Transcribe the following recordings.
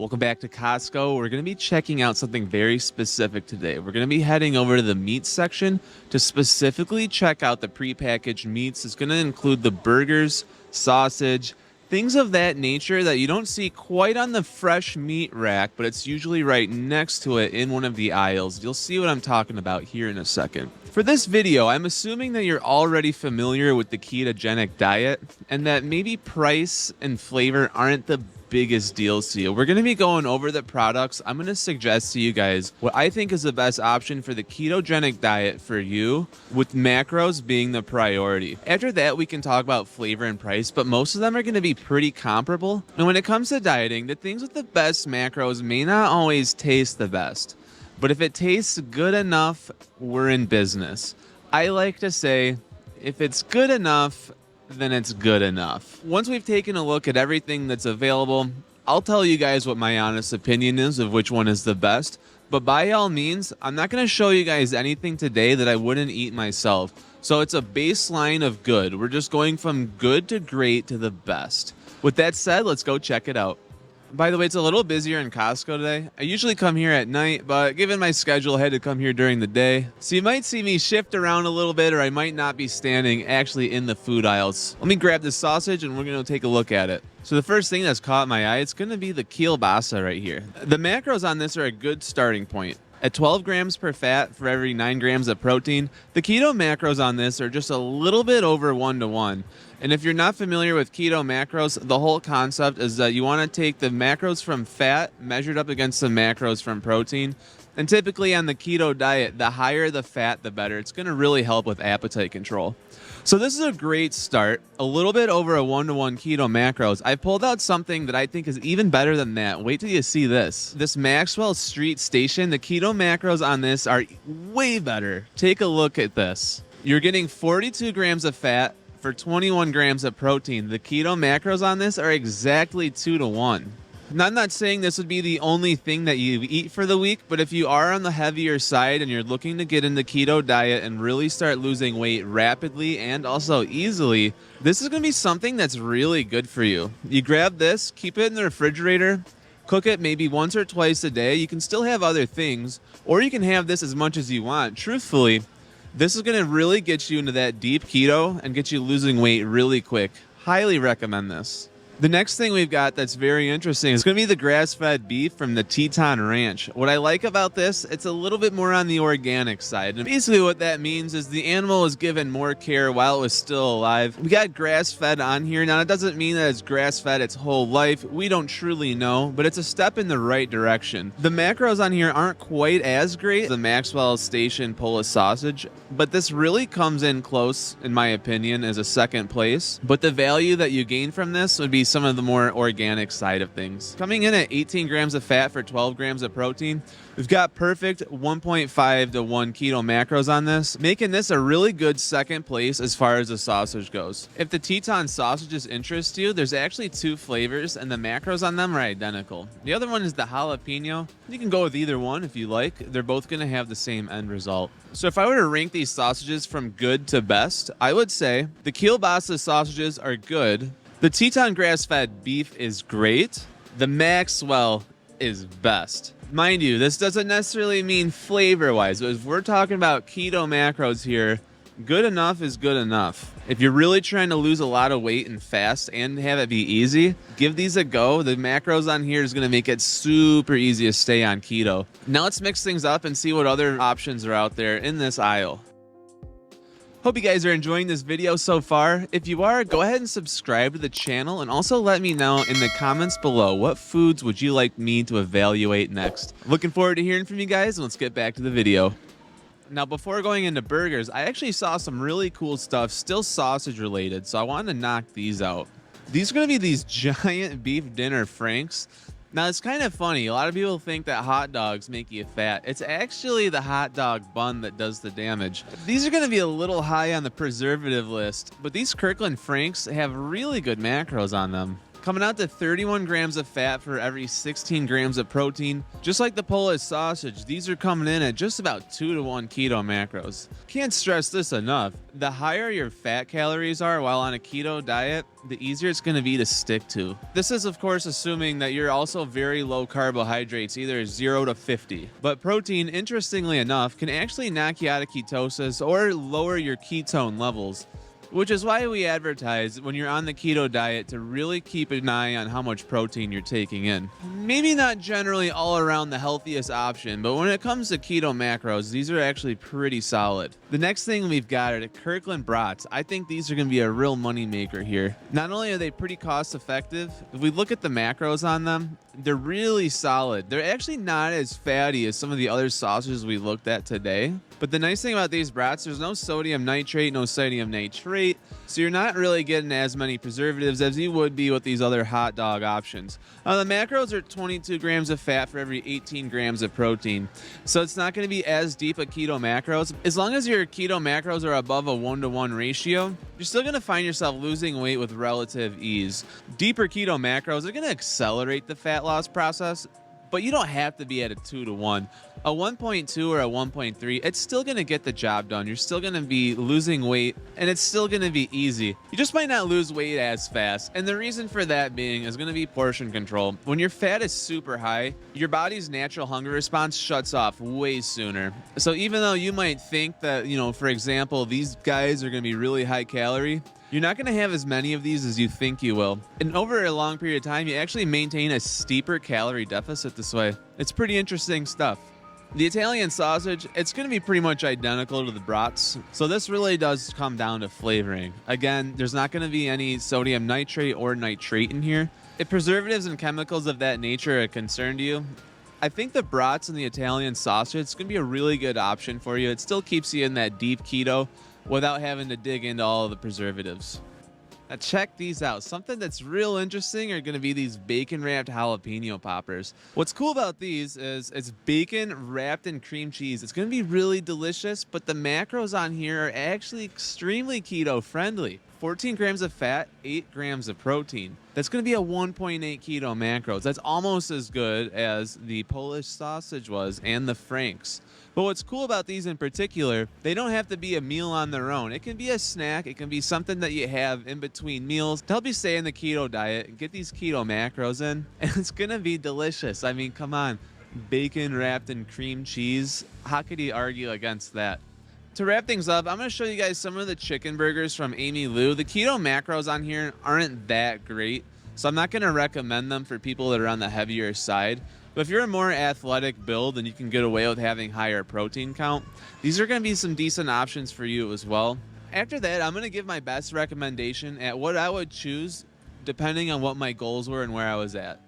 Welcome back to Costco. We're going to be checking out something very specific today. We're going to be heading over to the meat section to specifically check out the prepackaged meats. It's going to include the burgers, sausage, things of that nature that you don't see quite on the fresh meat rack, but it's usually right next to it in one of the aisles. You'll see what I'm talking about here in a second. For this video, I'm assuming that you're already familiar with the ketogenic diet and that maybe price and flavor aren't the biggest deals to you. We're going to be going over the products. I'm going to suggest to you guys what I think is the best option for the ketogenic diet for you, with macros being the priority. After that, we can talk about flavor and price, but most of them are going to be pretty comparable. And when it comes to dieting, the things with the best macros may not always taste the best. But if it tastes good enough, we're in business. I like to say, if it's good enough, then it's good enough. Once we've taken a look at everything that's available, I'll tell you guys what my honest opinion is of which one is the best. But by all means, I'm not going to show you guys anything today that I wouldn't eat myself. So it's a baseline of good. We're just going from good to great to the best. With that said, let's go check it out. By the way, it's a little busier in Costco today. I usually come here at night, but given my schedule, I had to come here during the day. So you might see me shift around a little bit, or I might not be standing actually in the food aisles. Let me grab this sausage and we're going to take a look at it. So the first thing that's caught my eye, it's going to be the Kiolbassa right here. The macros on this are a good starting point. At 12 grams per fat for every 9 grams of protein, the keto macros on this are just a little bit over 1-to-1. And if you're not familiar with keto macros, the whole concept is that you want to take the macros from fat measured up against the macros from protein. And typically on the keto diet, the higher the fat, the better. It's going to really help with appetite control. So this is a great start, a little bit over a 1-to-1 keto macros. I pulled out something that I think is even better than that. Wait till you see this. This Maxwell Street Station, the keto macros on this are way better. Take a look at this. You're getting 42 grams of fat for 21 grams of protein. The keto macros on this are exactly 2-to-1. Now, I'm not saying this would be the only thing that you eat for the week, but if you are on the heavier side and you're looking to get in the keto diet and really start losing weight rapidly and also easily, this is going to be something that's really good for you. You grab this, keep it in the refrigerator, cook it maybe once or twice a day. You can still have other things, or you can have this as much as you want. Truthfully, this is going to really get you into that deep keto and get you losing weight really quick. Highly recommend this. The next thing we've got that's very interesting is going to be the grass-fed beef from the Teton Ranch. What I like about this, it's a little bit more on the organic side. And basically what that means is the animal was given more care while it was still alive. We got grass-fed on here. Now, it doesn't mean that it's grass-fed its whole life. We don't truly know, but it's a step in the right direction. The macros on here aren't quite as great as the Maxwell Station Polish sausage, but this really comes in close, in my opinion, as a second place. But the value that you gain from this would be some of the more organic side of things. Coming in at 18 grams of fat for 12 grams of protein, we've got perfect 1.5-to-1 keto macros on this, making this a really good second place as far as the sausage goes. If the Teton sausages interest you, there's actually 2 flavors and the macros on them are identical. The other one is the Jalapeño. You can go with either one if you like. They're both going to have the same end result. So if I were to rank these sausages from good to best, I would say the Kiolbassa sausages are good. The Teton grass-fed beef is great. The Maxwell is best. Mind you, this doesn't necessarily mean flavor-wise. If we're talking about keto macros here, good enough is good enough. If you're really trying to lose a lot of weight and fast and have it be easy, give these a go. The macros on here is going to make it super easy to stay on keto. Now let's mix things up and see what other options are out there in this aisle. Hope you guys are enjoying this video so far. If you are, go ahead and subscribe to the channel and also let me know in the comments below what foods would you like me to evaluate next. Looking forward to hearing from you guys, and let's get back to the video. Now, before going into burgers, I actually saw some really cool stuff, still sausage related, so I wanted to knock these out. These are going to be these giant beef dinner franks. Now, it's kind of funny. A lot of people think that hot dogs make you fat. It's actually the hot dog bun that does the damage. These are going to be a little high on the preservative list, but these Kirkland franks have really good macros on them. coming out to 31 grams of fat for every 16 grams of protein. Just like the Polish sausage, these are coming in at just about 2-to-1 keto macros. Can't stress this enough. The higher your fat calories are while on a keto diet, the easier it's going to be to stick to. This is, of course, assuming that you're also very low carbohydrates, either 0 to 50. But protein, interestingly enough, can actually knock you out of ketosis or lower your ketone levels, which is why we advertise when you're on the keto diet to really keep an eye on how much protein you're taking in. Maybe not generally all around the healthiest option, but when it comes to keto macros, these are actually pretty solid. The next thing we've got are the Kirkland Brats. I think these are going to be a real money maker here. Not only are they pretty cost effective, if we look at the macros on them, they're really solid. They're actually not as fatty as some of the other sausages we looked at today. But the nice thing about these brats, there's no sodium nitrate, no sodium nitrate, so you're not really getting as many preservatives as you would be with these other hot dog options. The macros are 22 grams of fat for every 18 grams of protein, so it's not going to be as deep a keto macros. As long as your keto macros are above a 1-to-1 ratio, you're still going to find yourself losing weight with relative ease. Deeper keto macros are going to accelerate the fat loss process, but you don't have to be at a 2-to-1. A 1.2 or a 1.3, it's still going to get the job done. You're still going to be losing weight, and it's still going to be easy. You just might not lose weight as fast, and the reason for that being is going to be portion control. When your fat is super high, your body's natural hunger response shuts off way sooner. So even though you might think that, for example, these guys are going to be really high calorie, you're not going to have as many of these as you think you will. And over a long period of time, you actually maintain a steeper calorie deficit this way. It's pretty interesting stuff. The Italian sausage, it's going to be pretty much identical to the brats, so this really does come down to flavoring. Again, there's not going to be any sodium nitrate or nitrate in here. If preservatives and chemicals of that nature are a concern to you, I think the brats and the Italian sausage is going to be a really good option for you. It still keeps you in that deep keto without having to dig into all of the preservatives. Now check these out. Something that's real interesting are going to be these bacon wrapped jalapeno poppers. What's cool about these is it's bacon wrapped in cream cheese. It's going to be really delicious, but the macros on here are actually extremely keto friendly. 14 grams of fat, 8 grams of protein. That's going to be a 1.8 keto macros. That's almost as good as the Polish sausage was and the Franks. But what's cool about these in particular, they don't have to be a meal on their own. It can be a snack. It can be something that you have in between meals to help you stay in the keto diet and get these keto macros in. And it's going to be delicious. I mean, come on. Bacon wrapped in cream cheese. How could you argue against that? To wrap things up, I'm going to show you guys some of the chicken burgers from Amylu. The keto macros on here aren't that great, so I'm not going to recommend them for people that are on the heavier side. But if you're a more athletic build and you can get away with having higher protein count, these are going to be some decent options for you as well. After that, I'm going to give my best recommendation at what I would choose depending on what my goals were and where I was at.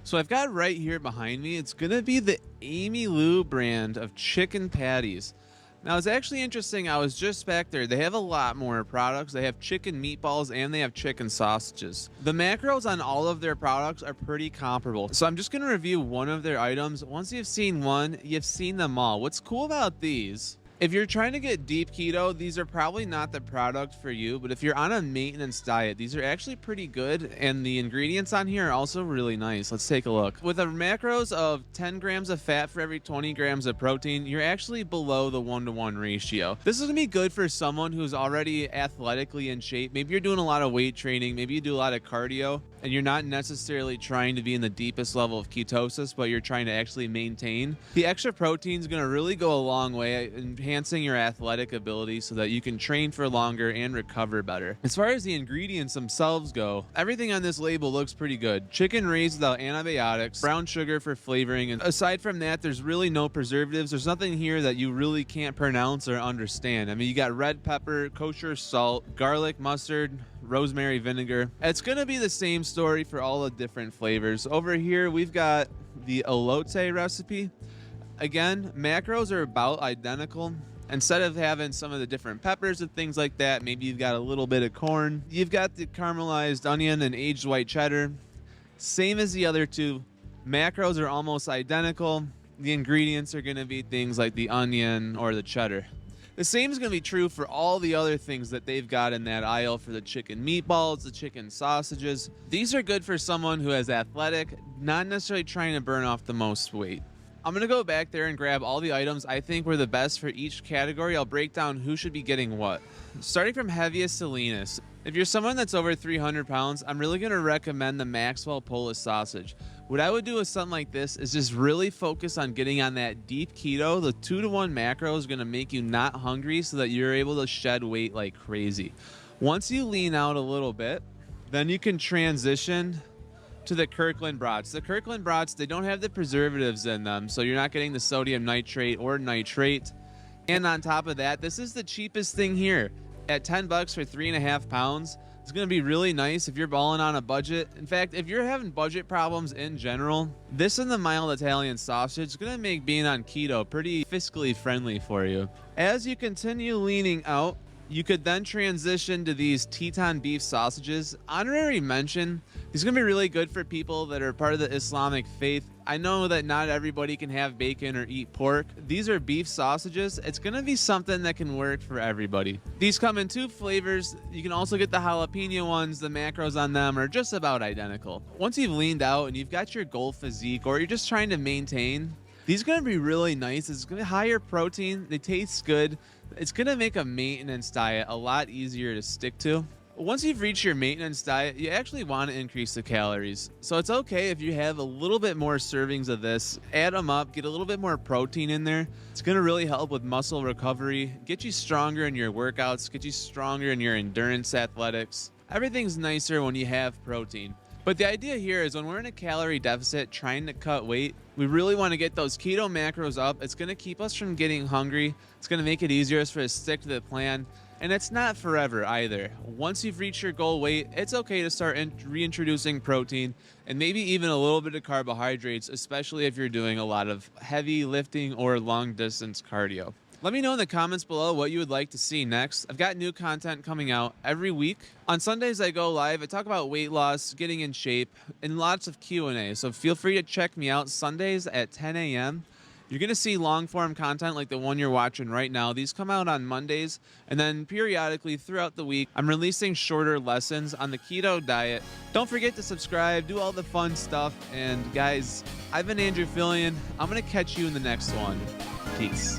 So I've got right here behind me, it's going to be the Amylu brand of chicken patties. Now, it's actually interesting. I was just back there. They have a lot more products. They have chicken meatballs and they have chicken sausages. The macros on all of their products are pretty comparable. So I'm just going to review one of their items. Once you've seen one, you've seen them all. What's cool about these, if you're trying to get deep keto, these are probably not the product for you, but if you're on a maintenance diet, these are actually pretty good, and the ingredients on here are also really nice. Let's take a look. With a macros of 10 grams of fat for every 20 grams of protein, you're actually below the 1-to-1 ratio. This is gonna be good for someone who's already athletically in shape. Maybe you're doing a lot of weight training, maybe you do a lot of cardio, and you're not necessarily trying to be in the deepest level of ketosis, but you're trying to actually maintain. The extra protein is gonna really go a long way in enhancing your athletic ability so that you can train for longer and recover better. As far as the ingredients themselves go, everything on this label looks pretty good. Chicken raised without antibiotics, brown sugar for flavoring, and aside from that, there's really no preservatives. There's nothing here that you really can't pronounce or understand. I mean, you got red pepper, kosher salt, garlic, mustard, rosemary vinegar. It's gonna be the same story for all the different flavors. Over here, we've got the elote recipe. Again, macros are about identical. Instead of having some of the different peppers and things like that, maybe you've got a little bit of corn. You've got the caramelized onion and aged white cheddar. Same as the other two. Macros are almost identical. The ingredients are going to be things like the onion or the cheddar. The same is going to be true for all the other things that they've got in that aisle for the chicken meatballs, the chicken sausages. These are good for someone who is athletic, not necessarily trying to burn off the most weight. I'm going to go back there and grab all the items I think were the best for each category. I'll break down who should be getting what. Starting from heaviest to leanest. If you're someone that's over 300 pounds, I'm really going to recommend the Maxwell Polish sausage. What I would do with something like this is just really focus on getting on that deep keto. The 2-to-1 macro is going to make you not hungry so that you're able to shed weight like crazy. Once you lean out a little bit, then you can transition to the Kirkland Brats. The Kirkland Brats, they don't have the preservatives in them, so you're not getting the sodium nitrate or nitrate. And on top of that, this is the cheapest thing here. At $10 for 3.5 pounds, it's going to be really nice if you're balling on a budget. In fact, if you're having budget problems in general, this and the mild Italian sausage is going to make being on keto pretty fiscally friendly for you. As you continue leaning out, you could then transition to these Teton beef sausages. Honorary mention, these are going to be really good for people that are part of the Islamic faith. I know that not everybody can have bacon or eat pork. These are beef sausages. It's going to be something that can work for everybody. These come in 2 flavors. You can also get the jalapeno ones. The macros on them are just about identical. Once you've leaned out and you've got your goal physique, or you're just trying to maintain, these are going to be really nice. It's going to be higher protein. They taste good. It's going to make a maintenance diet a lot easier to stick to. Once you've reached your maintenance diet, you actually want to increase the calories. So it's okay if you have a little bit more servings of this. Add them up, get a little bit more protein in there. It's going to really help with muscle recovery, get you stronger in your workouts, get you stronger in your endurance athletics. Everything's nicer when you have protein. But the idea here is when we're in a calorie deficit trying to cut weight, we really want to get those keto macros up. It's going to keep us from getting hungry. It's going to make it easier for us to stick to the plan. And it's not forever either. Once you've reached your goal weight, it's okay to start reintroducing protein and maybe even a little bit of carbohydrates, especially if you're doing a lot of heavy lifting or long distance cardio. Let me know in the comments below what you would like to see next. I've got new content coming out every week. On Sundays, I go live. I talk about weight loss, getting in shape, and lots of Q&A. So feel free to check me out Sundays at 10 a.m. You're going to see long-form content like the one you're watching right now. These come out on Mondays, and then periodically throughout the week, I'm releasing shorter lessons on the keto diet. Don't forget to subscribe, do all the fun stuff, and guys, I've been Andrew Fillion. I'm going to catch you in the next one. Peace.